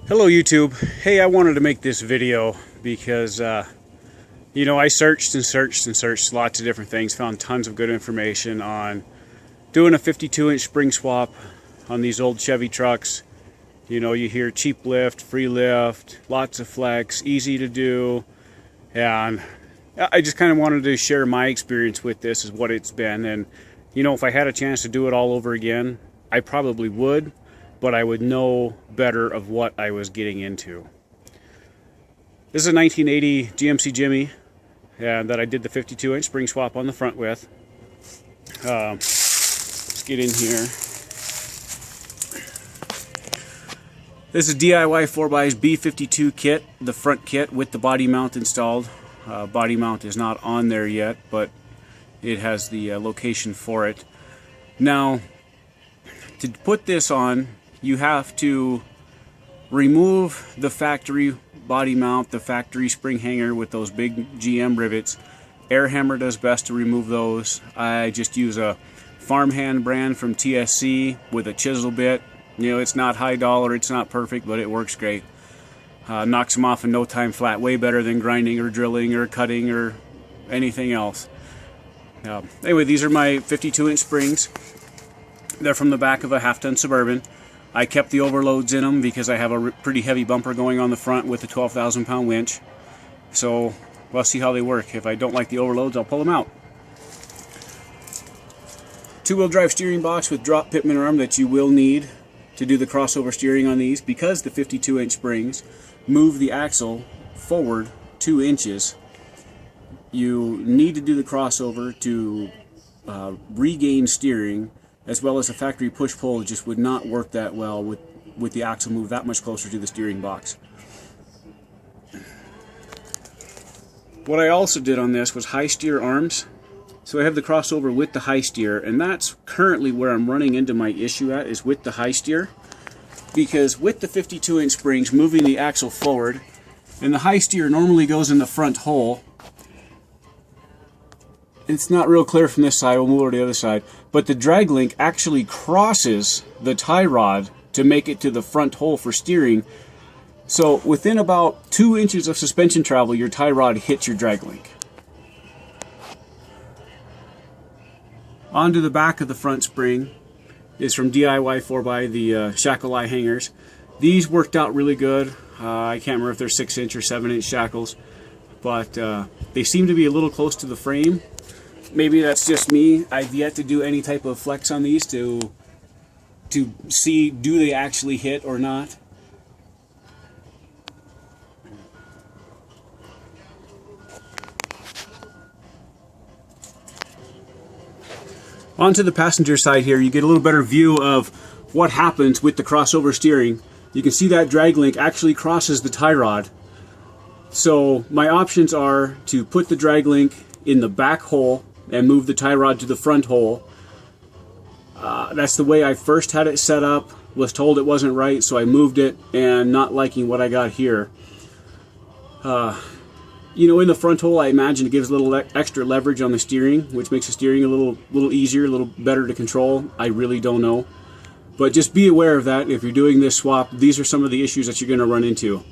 Hello YouTube. Hey, I wanted to make this video because I searched and searched and searched lots of different things, found tons of good information on doing a 52-inch spring swap on these old Chevy trucks. You hear cheap lift, free lift, lots of flex, easy to do, and I just kind of wanted to share my experience with this, is what it's been. And if I had a chance to do it all over again, I probably would, but I would know better of what I was getting into. This is a 1980 GMC Jimmy that I did the 52-inch spring swap on the front with. Let's get in here. This is DIY 4x's B52 kit, the front kit with the body mount installed. Body mount is not on there yet, but it has the location for it. Now, to put this on, you have to remove the factory body mount, the factory spring hanger with those big GM rivets. Air hammer does best to remove those. I just use a farmhand brand from TSC with a chisel bit. It's not high dollar, it's not perfect, but it works great. Knocks them off in no time flat, way better than grinding or drilling or cutting or anything else. Anyway, these are my 52-inch springs. They're from the back of a half-ton Suburban. I kept the overloads in them because I have a pretty heavy bumper going on the front with a 12,000-pound winch. So we'll see how they work. If I don't like the overloads, I'll pull them out. Two-wheel drive steering box with drop pitman arm that you will need to do the crossover steering on these, because the 52-inch springs move the axle forward 2 inches. You need to do the crossover to regain steering, as well as a factory push-pull just would not work that well with the axle moved that much closer to the steering box. What I also did on this was high steer arms. So I have the crossover with the high steer, and that's currently where I'm running into my issue at, is with the high steer. Because with the 52-inch springs moving the axle forward, and the high steer normally goes in the front hole. It's not real clear from this side, we'll move over to the other side, but the drag link actually crosses the tie rod to make it to the front hole for steering. So within about 2 inches of suspension travel, your tie rod hits your drag link. Onto the back of the front spring is from DIY 4x, the shackle eye hangers. These worked out really good. I can't remember if they're 6-inch or 7-inch shackles, but they seem to be a little close to the frame. Maybe that's just me. I've yet to do any type of flex on these to see, do they actually hit or not. Onto the passenger side here, you get a little better view of what happens with the crossover steering. You can see that drag link actually crosses the tie rod. So my options are to put the drag link in the back hole and move the tie rod to the front hole. That's the way I first had it set up. Was told it wasn't right, so I moved it, and not liking what I got here. In the front hole, I imagine it gives a little extra leverage on the steering, which makes the steering a little easier, a little better to control. I really don't know. But just be aware of that. If you're doing this swap, these are some of the issues that you're going to run into.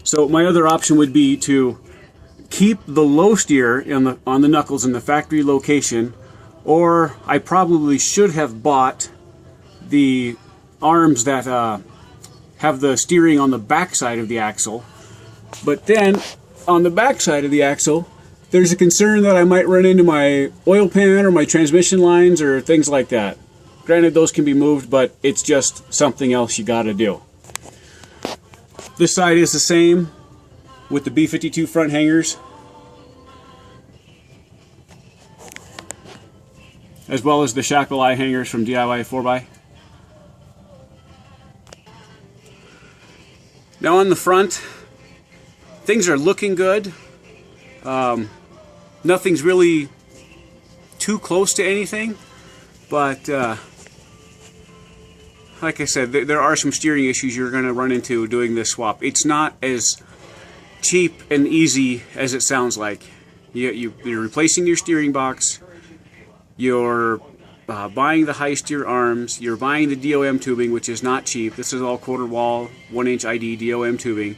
So my other option would be to keep the low steer on the knuckles in the factory location, or I probably should have bought the arms that have the steering on the back side of the axle. But then on the back side of the axle, there's a concern that I might run into my oil pan or my transmission lines or things like that. Granted, those can be moved, but it's just something else you got to do. This side is the same with the B52 front hangers, as well as the shackle eye hangers from DIY 4x. Now on the front, things are looking good. Nothing's really too close to anything, but like I said, there are some steering issues you're going to run into doing this swap. It's not as cheap and easy as it sounds like. You're replacing your steering box, you're buying the high steer arms, you're buying the DOM tubing, which is not cheap. This is all quarter wall, 1-inch ID DOM tubing.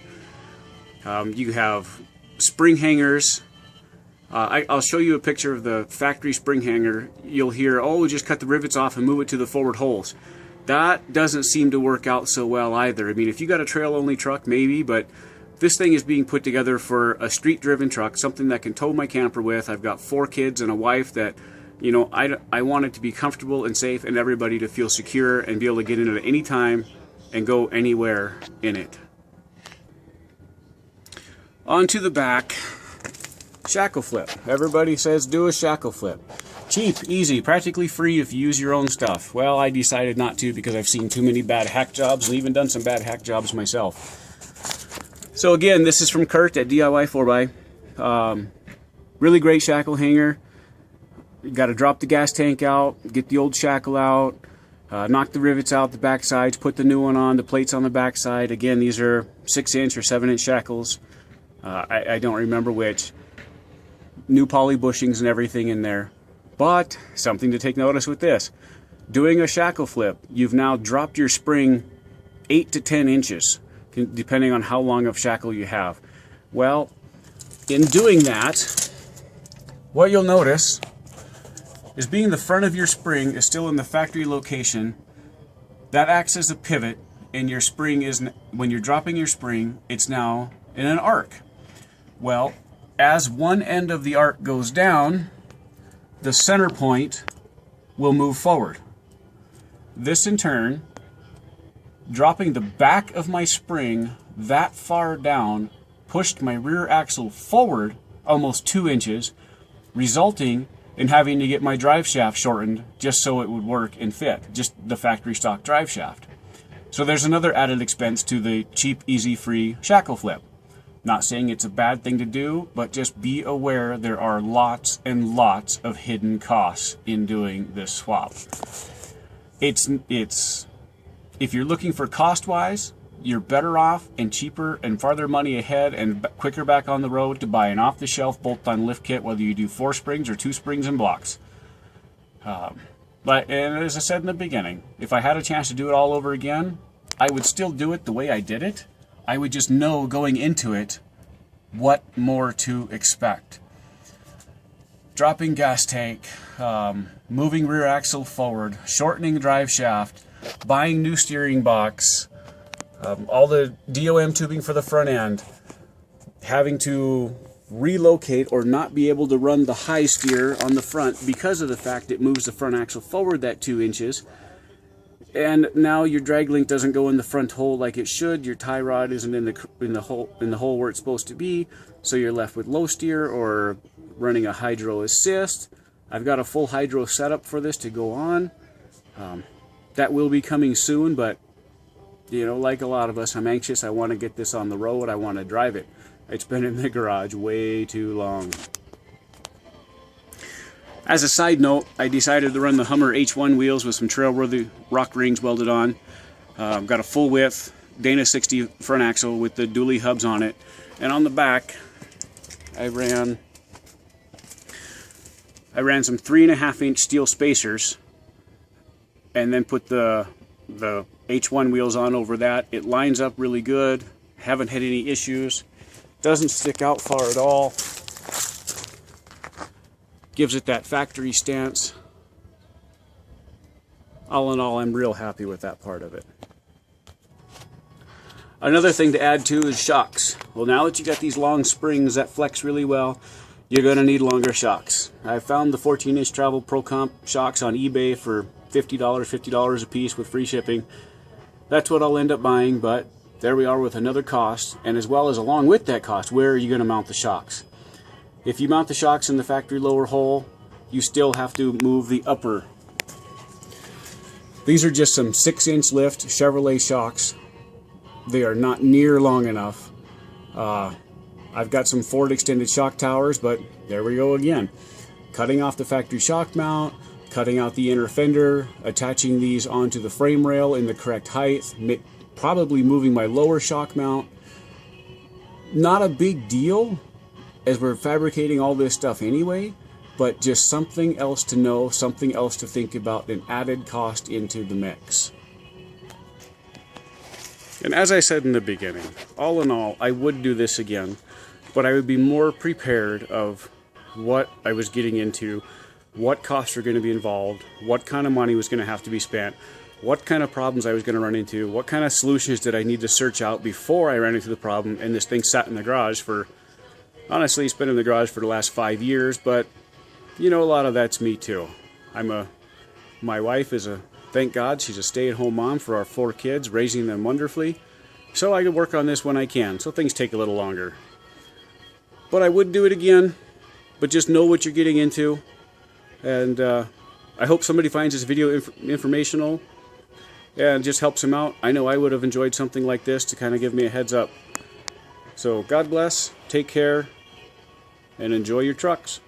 You have spring hangers. I'll show you a picture of the factory spring hanger. You'll hear, oh, just cut the rivets off and move it to the forward holes. That doesn't seem to work out so well either. I mean, if you got a trail-only truck, maybe, but this thing is being put together for a street-driven truck, something that can tow my camper with. I've got 4 kids and a wife that, you know, I want it to be comfortable and safe and everybody to feel secure and be able to get in it at any time and go anywhere in it. On to the back. Shackle flip. Everybody says do a shackle flip. Cheap, easy, practically free if you use your own stuff. Well, I decided not to because I've seen too many bad hack jobs and even done some bad hack jobs myself. So again, this is from Kurt at DIY 4x. Really great shackle hanger. You got to drop the gas tank out, get the old shackle out, knock the rivets out the back sides, put the new one on, the plates on the back side. Again, these are 6-inch or 7-inch shackles. I don't remember which. New poly bushings and everything in there. But something to take notice with this. Doing a shackle flip, you've now dropped your spring 8 to 10 inches, depending on how long of shackle you have. Well, in doing that, what you'll notice is being the front of your spring is still in the factory location. That acts as a pivot, and your spring is, when you're dropping your spring, it's now in an arc. Well, as one end of the arc goes down, the center point will move forward. This in turn, dropping the back of my spring that far down, pushed my rear axle forward almost 2 inches, resulting in having to get my drive shaft shortened just so it would work and fit, just the factory stock drive shaft. So there's another added expense to the cheap, easy, free shackle flip. Not saying it's a bad thing to do, but just be aware there are lots and lots of hidden costs in doing this swap. It's if you're looking for cost-wise, you're better off and cheaper and farther money ahead and quicker back on the road to buy an off-the-shelf bolt-on lift kit, whether you do 4 springs or 2 springs and blocks. But as I said in the beginning, if I had a chance to do it all over again, I would still do it the way I did it. I would just know going into it what more to expect. Dropping gas tank, moving rear axle forward, shortening drive shaft, buying new steering box, all the DOM tubing for the front end, having to relocate or not be able to run the high steer on the front because of the fact it moves the front axle forward that 2 inches. And now your drag link doesn't go in the front hole like it should. Your tie rod isn't in the hole where it's supposed to be. So you're left with low steer or running a hydro assist. I've got a full hydro setup for this to go on. That will be coming soon, but you know, like a lot of us, I'm anxious. I want to get this on the road. I want to drive it. It's been in the garage way too long. As a side note, I decided to run the Hummer H1 wheels with some trailworthy rock rings welded on. Got a full width Dana 60 front axle with the dually hubs on it. And on the back, I ran some 3.5-inch steel spacers and then put the H1 wheels on over that. It lines up really good. Haven't had any issues. Doesn't stick out far at all. Gives it that factory stance. All in all, I'm real happy with that part of it. Another thing to add to is shocks. Well, now that you got these long springs that flex really well, you're going to need longer shocks. I found the 14-inch Travel Pro Comp shocks on eBay for $50 a piece with free shipping. That's what I'll end up buying, but there we are with another cost. And as well as along with that cost, where are you going to mount the shocks? If you mount the shocks in the factory lower hole, you still have to move the upper. These are just some 6-inch lift Chevrolet shocks. They are not near long enough. I've got some Ford extended shock towers, but there we go again. Cutting off the factory shock mount, cutting out the inner fender, attaching these onto the frame rail in the correct height, probably moving my lower shock mount. Not a big deal, as we're fabricating all this stuff anyway, but just something else to know, something else to think about, an added cost into the mix. And as I said in the beginning, all in all, I would do this again, but I would be more prepared of what I was getting into, what costs were going to be involved, what kind of money was going to have to be spent, what kind of problems I was going to run into, what kind of solutions did I need to search out before I ran into the problem. And this thing sat in the garage for, honestly, it's been in the garage for the last 5 years, but you know, a lot of that's me too. My wife is thank God, she's a stay-at-home mom for our 4 kids, raising them wonderfully. So I can work on this when I can, so things take a little longer. But I would do it again, but just know what you're getting into. And I hope somebody finds this video informational and just helps them out. I know I would have enjoyed something like this to kind of give me a heads up. So God bless, take care, and enjoy your trucks.